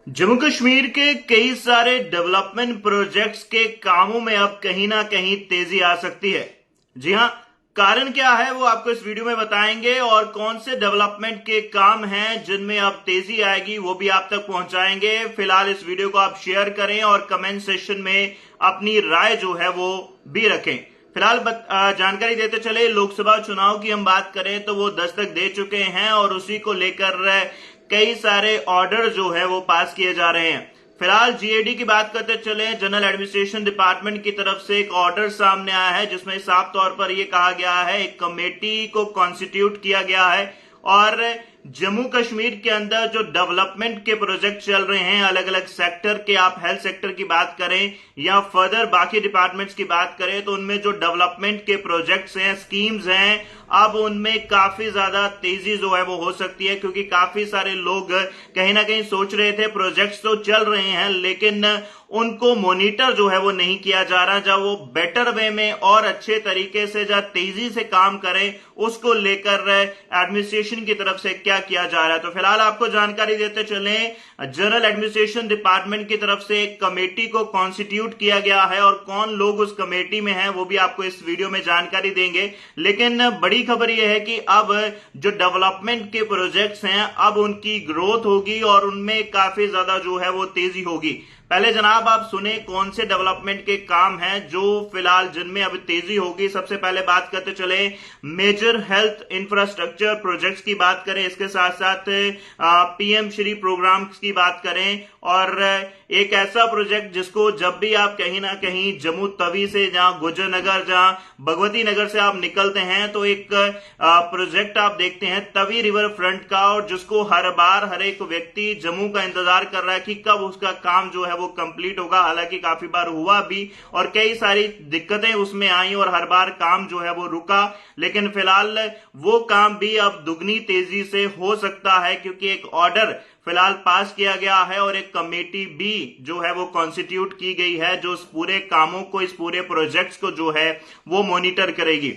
जम्मू कश्मीर के कई सारे डेवलपमेंट प्रोजेक्ट्स के कामों में अब कहीं ना कहीं तेजी आ सकती है। जी हां, कारण क्या है वो आपको इस वीडियो में बताएंगे और कौन से डेवलपमेंट के काम हैं जिनमें अब तेजी आएगी वो भी आप तक पहुंचाएंगे। फिलहाल इस वीडियो को आप शेयर करें और कमेंट सेक्शन में अपनी राय जो है वो भी रखें। फिलहाल जानकारी देते चले, लोकसभा चुनाव की हम बात करें तो वो दस्तक दे चुके हैं और उसी को लेकर कई सारे ऑर्डर जो है वो पास किए जा रहे हैं। फिलहाल जीएडी की बात करते चले, जनरल एडमिनिस्ट्रेशन डिपार्टमेंट की तरफ से एक ऑर्डर सामने आया है जिसमें साफ तौर पर यह कहा गया है, एक कमेटी को कॉन्स्टिट्यूट किया गया है और जम्मू कश्मीर के अंदर जो डेवलपमेंट के प्रोजेक्ट चल रहे हैं अलग अलग सेक्टर के, आप हेल्थ सेक्टर की बात करें या फर्दर बाकी डिपार्टमेंट्स की बात करें तो उनमें जो डेवलपमेंट के प्रोजेक्ट्स हैं, स्कीम्स हैं, अब उनमें काफी ज्यादा तेजी जो है वो हो सकती है, क्योंकि काफी सारे लोग कहीं ना कहीं सोच रहे थे प्रोजेक्ट्स तो चल रहे हैं लेकिन उनको मॉनिटर जो है वो नहीं किया जा रहा, जब वो बेटर वे में और अच्छे तरीके से जब तेजी से काम करें उसको लेकर एडमिनिस्ट्रेशन की तरफ से क्या किया जा रहा है। तो फिलहाल आपको जानकारी देते चले, जनरल एडमिनिस्ट्रेशन डिपार्टमेंट की तरफ से एक कमेटी को कॉन्स्टिट्यूट किया गया है और कौन लोग उस कमेटी में हैं वो भी आपको इस वीडियो में जानकारी देंगे। लेकिन बड़ी खबर यह है कि अब जो डेवलपमेंट के प्रोजेक्ट्स हैं अब उनकी ग्रोथ होगी और उनमें काफी ज्यादा जो है वो तेजी होगी। पहले जनाब आप सुने कौन से डेवलपमेंट के काम हैं जो फिलहाल जिनमें अब तेजी होगी। सबसे पहले बात करते चले, मेजर हेल्थ इंफ्रास्ट्रक्चर प्रोजेक्ट्स की बात करें, इसके साथ साथ पीएम श्री प्रोग्राम्स की बात करें और एक ऐसा प्रोजेक्ट जिसको जब भी आप कहीं ना कहीं जम्मू तवी से जहां गुजर नगर, जहां भगवती नगर से आप निकलते हैं तो एक प्रोजेक्ट आप देखते हैं तवी रिवर फ्रंट का, और जिसको हर बार हर एक व्यक्ति जम्मू का इंतजार कर रहा है कि कब उसका काम जो है वो कंप्लीट होगा। हालांकि काफी बार हुआ भी और कई सारी दिक्कतें उसमें आई और हर बार काम जो है वो रुका, लेकिन फिलहाल वो काम भी अब दुगनी तेजी से हो सकता है क्योंकि एक ऑर्डर फिलहाल पास किया गया है और एक कमेटी भी जो है वो कॉन्स्टिट्यूट की गई है जो इस पूरे कामों को, इस पूरे प्रोजेक्ट्स को जो है वो मॉनिटर करेगी।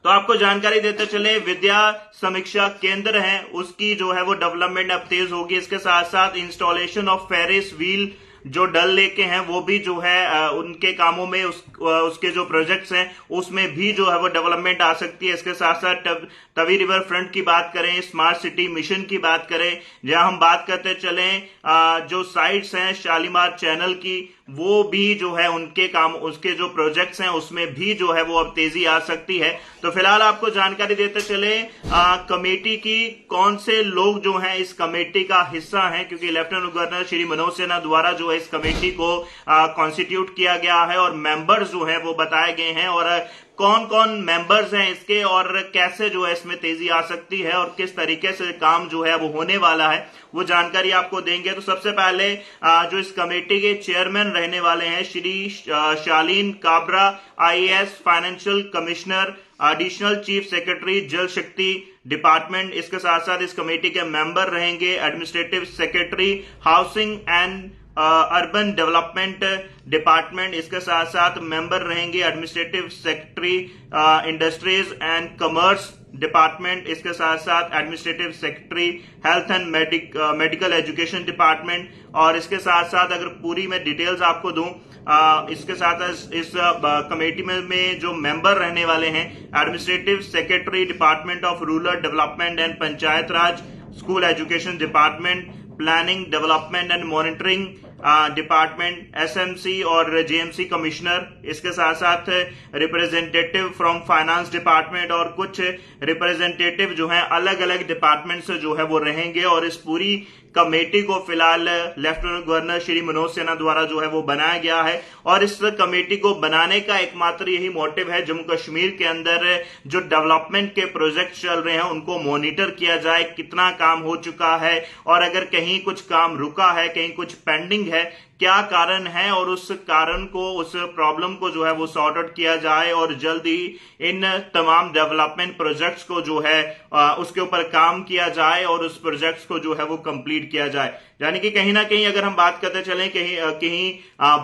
तो आपको जानकारी देते चले, विद्या समीक्षा केंद्र है उसकी जो है वो डेवलपमेंट अब तेज होगी। इसके साथ साथ इंस्टॉलेशन ऑफ फेरिस व्हील जो डल लेक के हैं वो भी जो है उनके कामों में उसके जो प्रोजेक्ट्स हैं उसमें भी जो है वो डेवलपमेंट आ सकती है। इसके साथ साथ तवी रिवर फ्रंट की बात करें, स्मार्ट सिटी मिशन की बात करें, जहां हम बात करते चलें जो साइट्स हैं शालीमार चैनल की, वो भी जो है उनके काम, उसके जो प्रोजेक्ट्स हैं उसमें भी जो है वो अब तेजी आ सकती है। तो फिलहाल आपको जानकारी देते चले कमेटी की, कौन से लोग जो हैं इस कमेटी का हिस्सा हैं, क्योंकि लेफ्टिनेंट गवर्नर श्री मनोज सिन्हा द्वारा जो है इस कमेटी को कॉन्स्टिट्यूट किया गया है और मेंबर्स जो है वो बताए गए हैं और कौन कौन मेंबर्स हैं इसके और कैसे जो है इसमें तेजी आ सकती है और किस तरीके से काम जो है वो होने वाला है वो जानकारी आपको देंगे। तो सबसे पहले जो इस कमेटी के चेयरमैन रहने वाले हैं Shri Shaleen Kabra, IAS, financial commissioner, additional chief secretary Jal Shakti department. इसके साथ साथ इस कमेटी के मेंबर रहेंगे administrative secretary housing and urban development department. इसके साथ साथ मेंबर रहेंगे administrative secretary industries and commerce department. इसके साथ साथ administrative secretary health and medical education department. और इसके साथ साथ अगर पूरी मैं डिटेल्स आपको दूं, इसके साथ इस कमेटी में जो मेंबर रहने वाले हैं, administrative secretary department of rural development and panchayat Raj, school education department, planning development and monitoring department, SMC और जेएमसी कमिश्नर। इसके साथ साथ रिप्रेजेंटेटिव फ्रॉम फाइनेंस डिपार्टमेंट और कुछ रिप्रेजेंटेटिव जो हैं अलग अलग डिपार्टमेंट से जो है वो रहेंगे। और इस पूरी कमेटी को फिलहाल लेफ्टिनेंट गवर्नर श्री मनोज सिन्हा द्वारा जो है वो बनाया गया है और इस कमेटी को बनाने का एकमात्र यही मोटिव है, जम्मू कश्मीर के अंदर जो डेवलपमेंट के प्रोजेक्ट चल रहे हैं उनको मॉनिटर किया जाए, कितना काम हो चुका है और अगर कहीं कुछ काम रुका है, कहीं कुछ पेंडिंग है, क्या कारण है और उस कारण को, उस प्रॉब्लम को जो है वो सॉर्ट आउट किया जाए और जल्द ही इन तमाम डेवलपमेंट प्रोजेक्ट्स को जो है उसके ऊपर काम किया जाए और उस प्रोजेक्ट्स को जो है वो कंप्लीट किया जाए। यानी कि कहीं ना कहीं अगर हम बात करते चलें, कहीं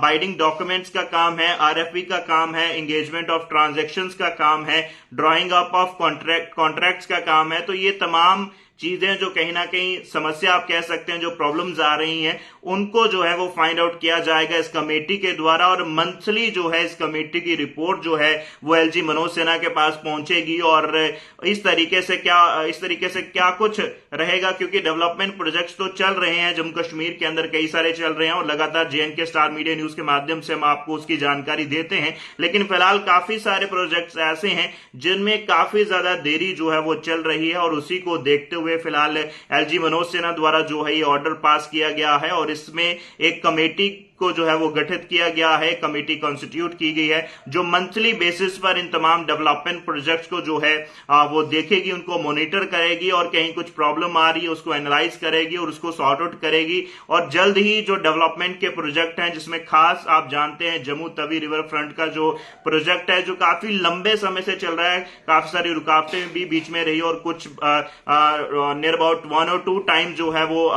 बाइंडिंग डॉक्यूमेंट्स का काम है, आरएफपी का काम है, एंगेजमेंट ऑफ ट्रांजैक्शंस का काम है, ड्राइंग अप ऑफ कॉन्ट्रैक्ट्स का काम है, तो ये तमाम चीजें जो कहीं ना कहीं समस्या आप कह सकते हैं, जो प्रॉब्लम्स आ रही हैं, उनको जो है वो फाइंड आउट किया जाएगा इस कमेटी के द्वारा। और मंथली जो है इस कमेटी की रिपोर्ट जो है वो एलजी मनोज सिन्हा के पास पहुंचेगी और इस तरीके से क्या कुछ रहेगा, क्योंकि डेवलपमेंट प्रोजेक्ट्स तो चल रहे हैं जम्मू कश्मीर के अंदर, कई सारे चल रहे हैं और लगातार जेएनके स्टार मीडिया न्यूज के माध्यम से हम आपको उसकी जानकारी देते हैं। लेकिन फिलहाल काफी सारे प्रोजेक्ट्स ऐसे हैं जिनमें काफी ज्यादा देरी जो है वो चल रही है और उसी को देखते हुए फिलहाल एलजी मनोज सिन्हा द्वारा जो है ये ऑर्डर पास किया गया है और इसमें एक कमेटी को जो है वो गठित किया गया है, कमेटी कॉन्स्टिट्यूट की गई है जो मंथली बेसिस पर इन तमाम डेवलपमेंट प्रोजेक्ट्स को जो है वो देखेगी, उनको मॉनिटर करेगी और कहीं कुछ प्रॉब्लम आ रही है उसको एनालाइज करेगी और उसको सॉर्ट आउट करेगी। और जल्द ही जो डेवलपमेंट के प्रोजेक्ट हैं, जिसमें खास आप जानते हैं जम्मू तवी रिवर फ्रंट का जो प्रोजेक्ट है, जो काफी लंबे समय से चल रहा है, काफी सारी रुकावटें भी बीच में रही और कुछ नियर अबाउट 1 और 2 टाइम जो है वो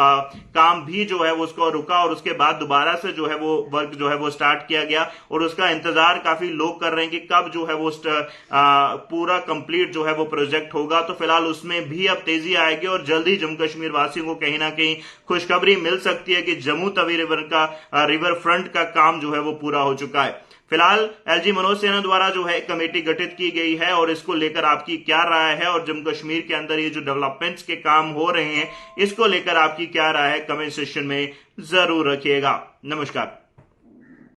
काम भी जो है वो उसको रुका और उसके बाद दोबारा से जो है वो वर्क जो है वो स्टार्ट किया गया और उसका इंतजार काफी लोग कर रहे हैं कि कब जो है वो पूरा कंप्लीट जो है वो प्रोजेक्ट होगा। तो फिलहाल उसमें भी अब तेजी आएगी और जल्दी जम्मू कश्मीर वासियों को कहीं ना कहीं खुशखबरी मिल सकती है कि जम्मू तवी रिवर फ्रंट का काम जो है वो पूरा हो चुका है। फिलहाल एलजी मनोज सिन्हा द्वारा जो है कमेटी गठित की गई है और इसको लेकर आपकी क्या राय है और जम्मू कश्मीर के अंदर ये जो डेवलपमेंट्स के काम हो रहे हैं इसको लेकर आपकी क्या राय है, कमेंट सेक्शन में जरूर रखिएगा। नमस्कार।